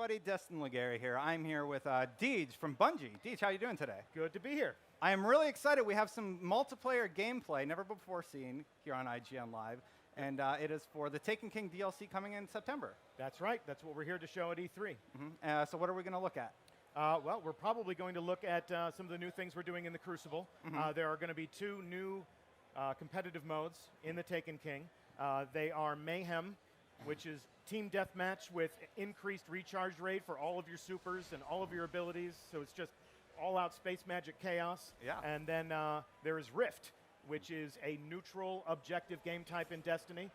everybody, Destin Legary here. I'm here with Deej from Bungie. Deej, how you doing today? Good to be here. I am really excited. We have some multiplayer gameplay, never before seen, here on IGN Live, and it is for the Taken King DLC coming in September. That's right. That's what we're here to show at E3. So what are we going to look at? Well, we're probably going to look at some of the new things we're doing in the Crucible. There are going to be 2 new competitive modes in the Taken King. They are Mayhem, which is team deathmatch with increased recharge rate for all of your supers and all of your abilities. So it's just all-out space magic chaos. Yeah. And then there is Rift, which is a neutral objective game type in Destiny.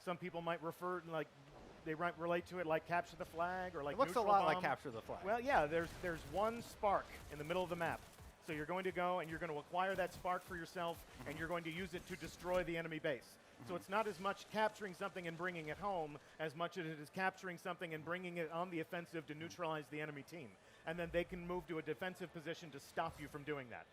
Some people might relate to it like Capture the Flag or like It looks a Neutral lot Bomb. like Capture the Flag. Well, yeah, there's one spark in the middle of the map. So you're going to go and you're going to acquire that spark for yourself, and you're going to use it to destroy the enemy base. So it's not as much capturing something and bringing it home as much as it is capturing something and bringing it on the offensive to neutralize the enemy team. And then they can move to a defensive position to stop you from doing that.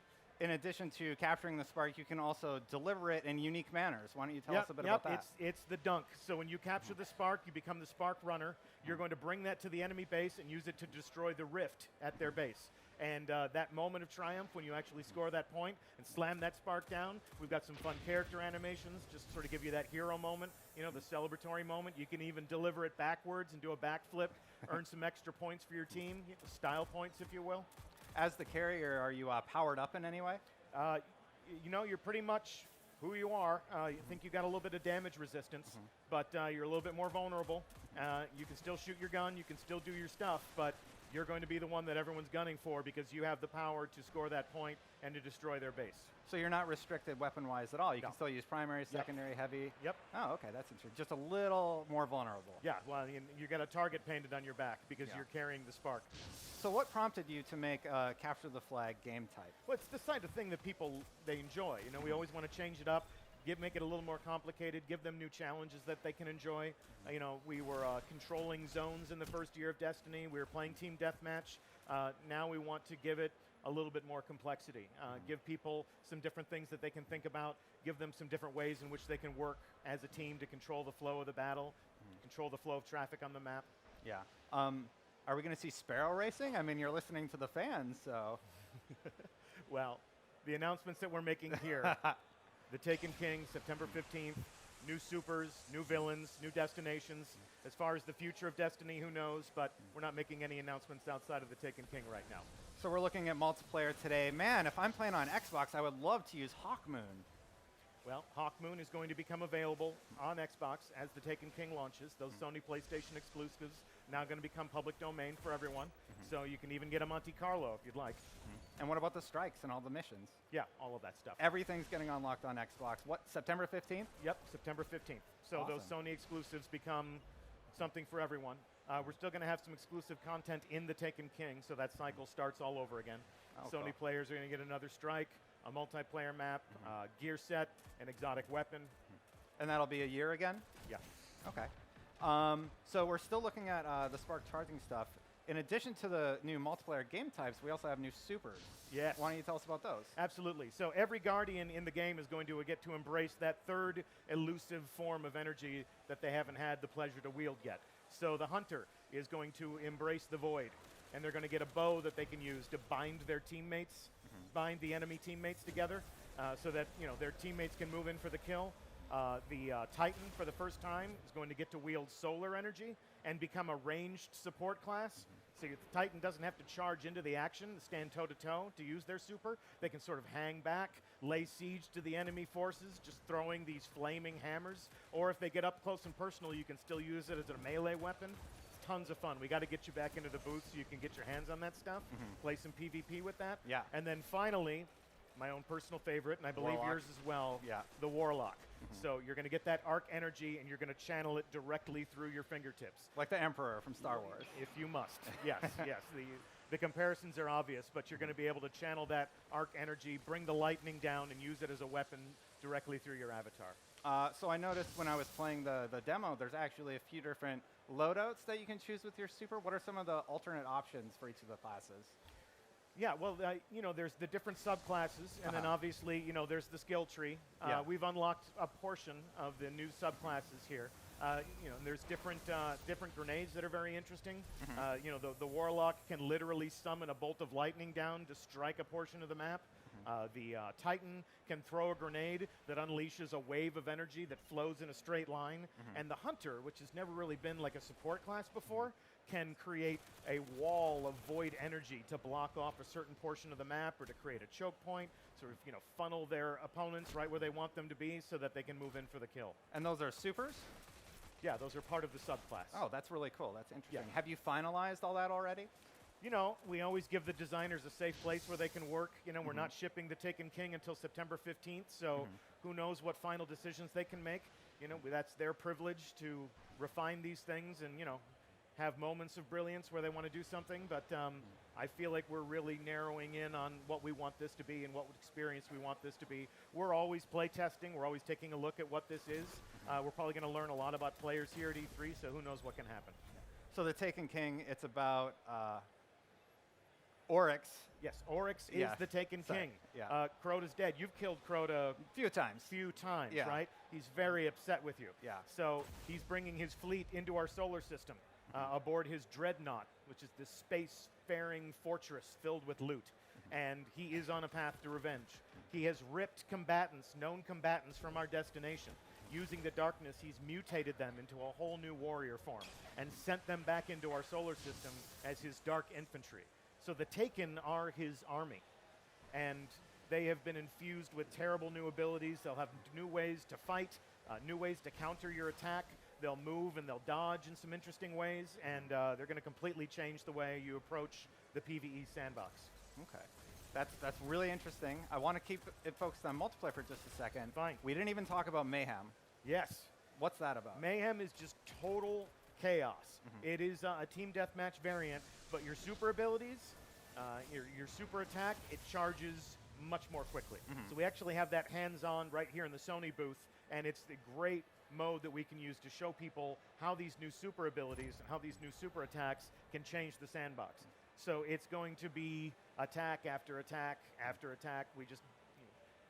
In addition to capturing the spark, you can also deliver it in unique manners. Why don't you tell us a bit about that? It's the dunk. So when you capture the spark, you become the spark runner. You're going to bring that to the enemy base and use it to destroy the rift at their base. And that moment of triumph when you actually score that point and slam that spark down, we've got some fun character animations just to sort of give you that hero moment, you know, the celebratory moment. You can even deliver it backwards and do a backflip, earn some extra points for your team, style points, if you will. As the carrier, are you powered up in any way? You know, you're pretty much who you are. You think you got a little bit of damage resistance, but you're a little bit more vulnerable. You can still shoot your gun, you can still do your stuff, but you're going to be the one that everyone's gunning for because you have the power to score that point and to destroy their base. So you're not restricted weapon-wise at all. You can still use primary, secondary, heavy. Yep. Oh, okay, that's interesting. Just a little more vulnerable. Yeah, well, you got a target painted on your back because you're carrying the spark. So what prompted you to make a Capture the Flag game type? Well, it's the kind of thing that they enjoy. You know, we always want to change it up. Make it a little more complicated, give them new challenges that they can enjoy. You know, we were controlling zones in the first year of Destiny. We were playing team deathmatch. Now we want to give it a little bit more complexity. Give people some different things that they can think about, give them some different ways in which they can work as a team to control the flow of the battle, control the flow of traffic on the map. Yeah. Are we going to see sparrow racing? I mean, you're listening to the fans, so. Well, the announcements that we're making here, the Taken King, September 15th, new supers, new villains, new destinations. As far as the future of Destiny, who knows, but we're not making any announcements outside of the Taken King right now. So we're looking at multiplayer today. Man, if I'm playing on Xbox, I would love to use Hawkmoon. Well, Hawkmoon is going to become available on Xbox as the Taken King launches. Those Sony PlayStation exclusives now going to become public domain for everyone. So you can even get a Monte Carlo if you'd like. And what about the strikes and all the missions? Yeah, all of that stuff. Everything's getting unlocked on Xbox. What, September 15th? Yep, September 15th. So Awesome. those Sony exclusives become something for everyone. We're still going to have some exclusive content in the Taken King, so that cycle starts all over again. Sony cool. players are going to get another strike, a multiplayer map, gear set, an exotic weapon. And that'll be a year again? Yeah. Okay. So we're still looking at the spark charging stuff. In addition to the new multiplayer game types, we also have new supers. Yes. Why don't you tell us about those? Absolutely. So every Guardian in the game is going to get to embrace that third elusive form of energy that they haven't had the pleasure to wield yet. So the Hunter is going to embrace the Void, and they're going to get a bow that they can use to bind their teammates, bind the enemy teammates together, so that their teammates can move in for the kill. The Titan, for the first time, is going to get to wield solar energy and become a ranged support class. So the Titan doesn't have to charge into the action, stand toe-to-toe to use their super. They can sort of hang back, lay siege to the enemy forces, just throwing these flaming hammers. Or if they get up close and personal, you can still use it as a melee weapon. It's tons of fun. We got to get you back into the booth so you can get your hands on that stuff, play some PvP with that. Yeah. And then finally, my own personal favorite, and I believe Warlock. yours as well, the Warlock. So you're going to get that arc energy, and you're going to channel it directly through your fingertips. Like the Emperor from Star Wars. If you must. Yes, yes. The comparisons are obvious, but you're going to be able to channel that arc energy, bring the lightning down, and use it as a weapon directly through your avatar. So I noticed when I was playing the demo, there's actually a few different loadouts that you can choose with your super. What are some of the alternate options for each of the classes? Yeah, well, there's the different subclasses, and then obviously, there's the skill tree. Yeah. We've unlocked a portion of the new subclasses here. And there's different grenades that are very interesting. The Warlock can literally summon a bolt of lightning down to strike a portion of the map. The Titan can throw a grenade that unleashes a wave of energy that flows in a straight line. And the Hunter, which has never really been like a support class before, can create a wall of void energy to block off a certain portion of the map or to create a choke point, sort of funnel their opponents right where they want them to be so that they can move in for the kill. And those are supers? Yeah, those are part of the subclass. Oh, that's really cool. That's interesting. Yeah. Have you finalized all that already? We always give the designers a safe place where they can work. We're not shipping the Taken King until September 15th, so who knows what final decisions they can make. That's their privilege to refine these things and, have moments of brilliance where they want to do something, but I feel like we're really narrowing in on what we want this to be and what experience we want this to be. We're always play testing. We're always taking a look at what this is. We're probably going to learn a lot about players here at E3, so who knows what can happen. So the Taken King, it's about Oryx. Yes, Oryx is the Taken King. Yeah. Crota's dead. You've killed Crota A few times. right? He's very upset with you. Yeah. So he's bringing his fleet into our solar system aboard his dreadnought, which is this space-faring fortress filled with loot. And he is on a path to revenge. He has ripped known combatants from our destination. Using the darkness, he's mutated them into a whole new warrior form and sent them back into our solar system as his dark infantry. So the Taken are his army, and they have been infused with terrible new abilities. They'll have new ways to fight, new ways to counter your attack. They'll move and they'll dodge in some interesting ways, and they're going to completely change the way you approach the PvE sandbox. Okay. That's really interesting. I want to keep it focused on multiplayer for just a second. Fine. We didn't even talk about Mayhem. Yes. What's that about? Mayhem is just total chaos. It is a team deathmatch variant, but your super abilities, your super attack, it charges much more quickly. So we actually have that hands-on right here in the Sony booth, and it's the great mode that we can use to show people how these new super abilities and how these new super attacks can change the sandbox. So it's going to be attack after attack after attack. We just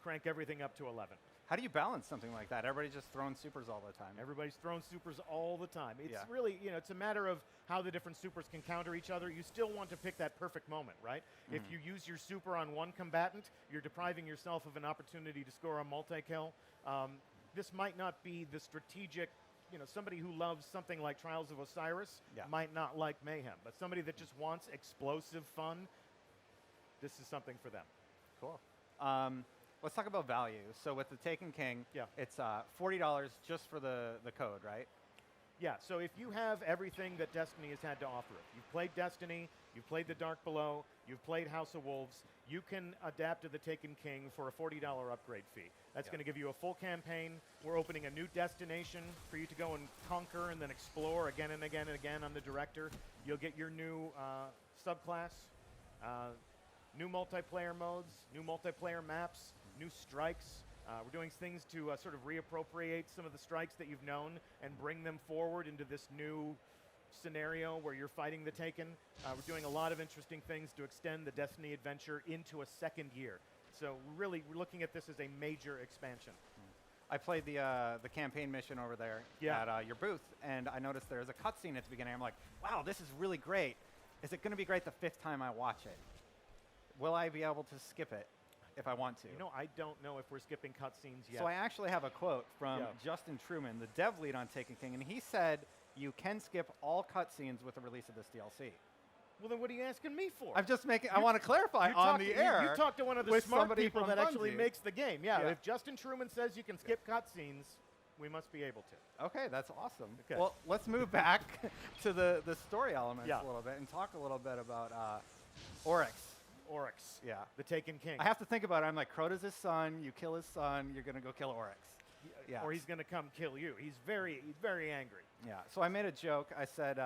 crank everything up to 11. How do you balance something like that? Everybody's just throwing supers all the time. Everybody's throwing supers all the time. It's Yeah. really, it's a matter of how the different supers can counter each other. You still want to pick that perfect moment, right? If you use your super on one combatant, you're depriving yourself of an opportunity to score a multi-kill. This might not be the strategic, somebody who loves something like Trials of Osiris might not like Mayhem, but somebody that just wants explosive fun, this is something for them. Cool. Let's talk about value. So with the Taken King, Yeah. it's $40 just for the code, right? Yeah, so if you have everything that Destiny has had to offer, you've played Destiny, you've played The Dark Below, you've played House of Wolves, you can adapt to the Taken King for a $40 upgrade fee. That's going to give you a full campaign. We're opening a new destination for you to go and conquer and then explore again and again and again on the Director. You'll get your new subclass, new multiplayer modes, new multiplayer maps, new strikes. We're doing things to sort of reappropriate some of the strikes that you've known and bring them forward into this new scenario where you're fighting the Taken. We're doing a lot of interesting things to extend the Destiny adventure into a second year. So really, we're looking at this as a major expansion. I played the campaign mission over there at your booth, and I noticed there's a cutscene at the beginning. I'm like, wow, this is really great. Is it going to be great the 5th time I watch it? Will I be able to skip it if I want to? I don't know if we're skipping cutscenes yet. So I actually have a quote from Justin Truman, the dev lead on Taken King, and he said you can skip all cutscenes with the release of this DLC. Well, then what are you asking me for? I'm just making. I want to clarify on the air. You talked to one of the with smart somebody people from that actually Bungie. makes the game. Yeah, Yeah. if Justin Truman says you can skip cutscenes, we must be able to. Okay, that's awesome. Okay. Well, let's move back to the story elements Yeah. a little bit and talk a little bit about Oryx. Oryx, Yeah. the Taken King. I have to think about it. I'm like, Crota's his son. You kill his son. You're going to go kill Oryx. Yeah. Or he's going to come kill you. He's very angry. Yeah. So I made a joke. I said,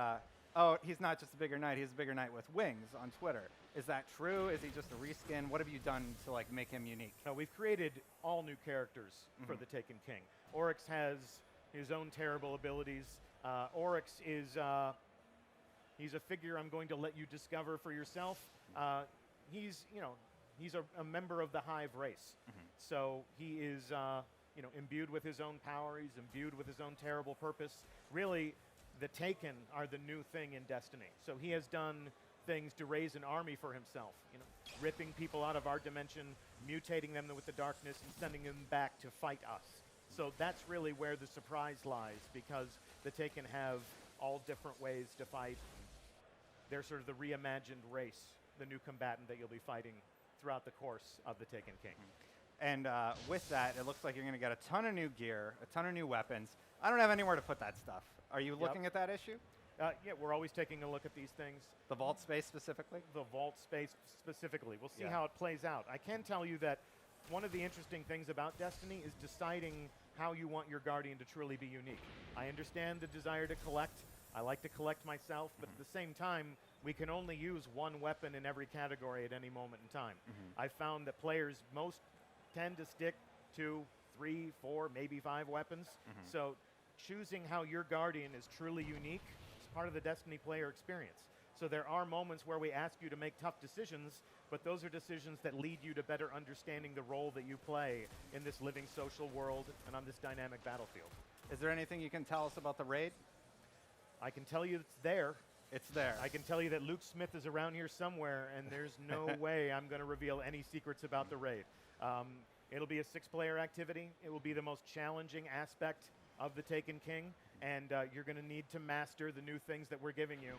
oh, he's not just a bigger knight. He's a bigger knight with wings on Twitter. Is that true? Is he just a reskin? What have you done to like make him unique? No, we've created all new characters for the Taken King. Oryx has his own terrible abilities. Oryx is he's a figure I'm going to let you discover for yourself. He's a member of the Hive race. So he is imbued with his own power. He's imbued with his own terrible purpose. really, the Taken are the new thing in Destiny. So he has done things to raise an army for himself, you know, ripping people out of our dimension, mutating them with the darkness, and sending them back to fight us. So that's really where the surprise lies, because the Taken have all different ways to fight. They're sort of the reimagined race, the new combatant that you'll be fighting throughout the course of the Taken King. And with that, it looks like you're going to get a ton of new gear, a ton of new weapons. I don't have anywhere to put that stuff. Are you looking at that issue? Yeah, we're always taking a look at these things. The vault space specifically? The vault space specifically. We'll see Yeah. how it plays out. I can tell you that one of the interesting things about Destiny is deciding how you want your Guardian to truly be unique. I understand the desire to collect. I like to collect myself, but at the same time, we can only use one weapon in every category at any moment in time. I've found that players most tend to stick to 3, 4, maybe 5 weapons. So choosing how your Guardian is truly unique is part of the Destiny player experience. So there are moments where we ask you to make tough decisions, but those are decisions that lead you to better understanding the role that you play in this living social world and on this dynamic battlefield. Is there anything you can tell us about the raid? I can tell you it's there. It's there. I can tell you that Luke Smith is around here somewhere, and there's no way I'm going to reveal any secrets about the raid. It'll be a 6-player activity. It will be the most challenging aspect of the Taken King, and you're going to need to master the new things that we're giving you.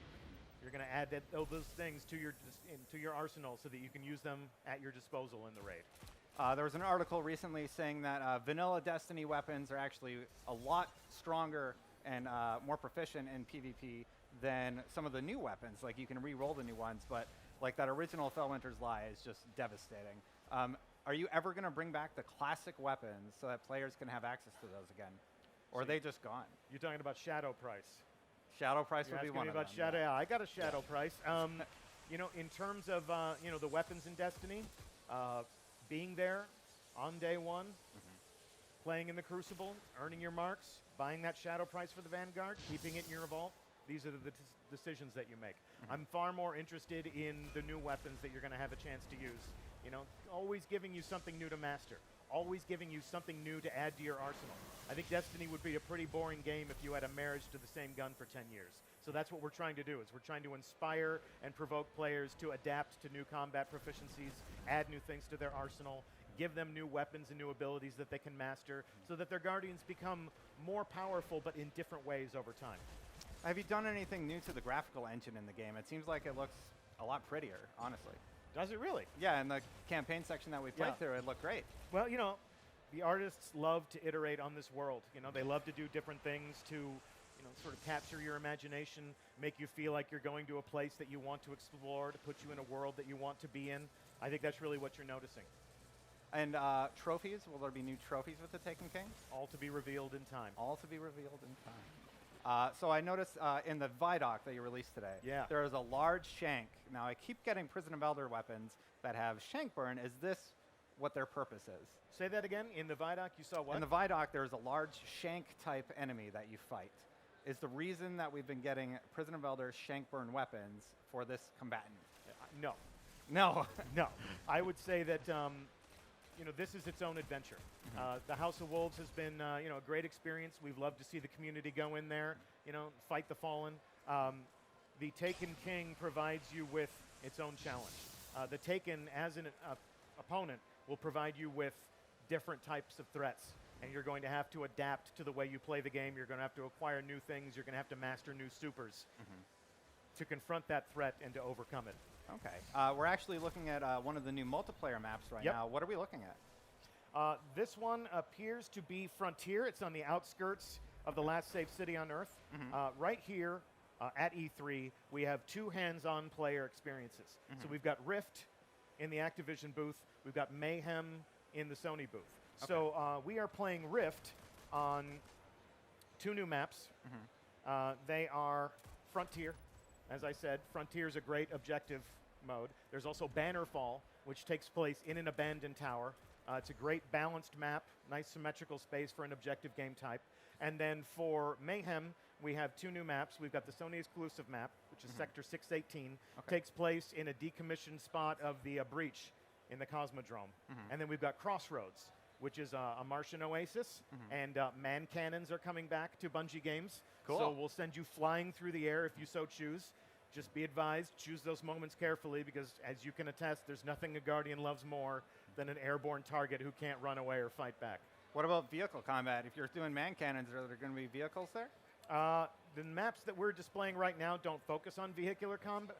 You're going to add those things to your arsenal so that you can use them at your disposal in the raid. There was an article recently saying that vanilla Destiny weapons are actually a lot stronger and more proficient in PvP than some of the new weapons. Like, you can re-roll the new ones, but like that original Fellwinter's Lie is just devastating. Are you ever going to bring back the classic weapons so that players can have access to those again? Or are they just gone? You're talking about Shadow Price. Shadow Price You're would be asking one me of about them. Shadow. Yeah, I got a Shadow Price. You know, in terms of you know, the weapons in Destiny, being there on day one, playing in the Crucible, earning your marks, buying that Shadow Price for the Vanguard, keeping it in your vault. These are the decisions that you make. I'm far more interested in the new weapons that you're going to have a chance to use. You know, always giving you something new to master. Always giving you something new to add to your arsenal. I think Destiny would be a pretty boring game if you had a marriage to the same gun for 10 years. So that's what we're trying to do, is we're trying to inspire and provoke players to adapt to new combat proficiencies, add new things to their arsenal, give them new weapons and new abilities that they can master, so that their Guardians become more powerful but in different ways over time. Have you done anything new to the graphical engine in the game? It seems like it looks a lot prettier, honestly. Does it really? Yeah, in the campaign section that we played through, it looked great. Well, you know, the artists love to iterate on this world. You know, they love to do different things to, you know, sort of capture your imagination, make you feel like you're going to a place that you want to explore, to put you in a world that you want to be in. I think that's really what you're noticing. And trophies, will there be new trophies with the Taken King? All to be revealed in time. All to be revealed in time. So I noticed in the Vidoc that you released today, there is a large shank. Now, I keep getting Prison of Elder weapons that have shank burn. Is this what their purpose is? Say that again. In the Vidoc, you saw what? In the Vidoc, there's a large shank-type enemy that you fight. Is the reason that we've been getting Prison of Elder shank burn weapons for this combatant? No. No. No. I would say that you know, this is its own adventure. The House of Wolves has been, you know, a great experience. We've loved to see the community go in there, you know, fight the fallen. The Taken King provides you with its own challenge. The Taken, as an opponent, will provide you with different types of threats, and you're going to have to adapt to the way you play the game. You're going to have to acquire new things. You're going to have to master new supers to confront that threat and to overcome it. Okay. We're actually looking at one of the new multiplayer maps right now. What are we looking at? This one appears to be Frontier. It's on the outskirts of the last safe city on Earth. Right here at E3, we have 2 hands-on player experiences. So we've got Rift in the Activision booth. We've got Mayhem in the Sony booth. So we are playing Rift on 2 new maps. They are Frontier. As I said, Frontier is a great objective mode. There's also Bannerfall, which takes place in an abandoned tower. It's a great balanced map, nice symmetrical space for an objective game type. And then for Mayhem, we have 2 new maps. We've got the Sony exclusive map, which is Sector 618. Takes place in a decommissioned spot of the breach in the Cosmodrome. And then we've got Crossroads, which is a Martian oasis, and man cannons are coming back to Bungie games. Cool. So we'll send you flying through the air if you so choose. Just be advised, choose those moments carefully, because as you can attest, there's nothing a Guardian loves more than an airborne target who can't run away or fight back. What about vehicle combat? If you're doing man cannons, are there going to be vehicles there? The maps that we're displaying right now don't focus on vehicular combat.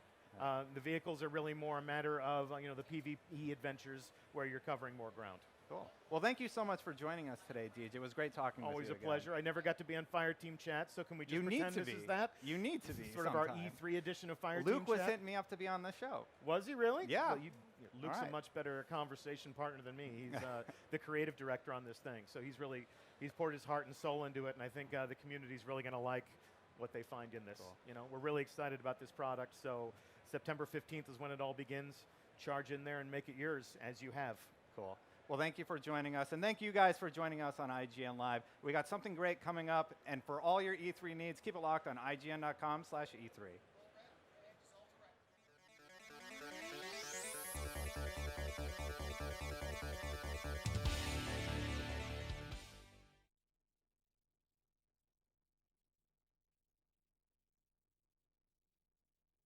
The vehicles are really more a matter of the PvE adventures where you're covering more ground. Cool. Well, thank you so much for joining us today, Deej. It was great talking with you. Always a pleasure. I never got to be on Fireteam Chat, so can we just pretend this is that? You need to be. Sort of our E3 edition of Fireteam Chat. Luke was hitting me up to be on the show. Was he really? Yeah. Well, Luke's a much better conversation partner than me. He's the creative director on this thing, so he's poured his heart and soul into it, and I think the community's really going to like what they find in this. Cool. We're really excited about this product, so September 15th is when it all begins. Charge in there and make it yours, as you have. Cool. Well, thank you for joining us, and thank you guys for joining us on IGN Live. We got something great coming up, and for all your E3 needs, keep it locked on IGN.com/E3.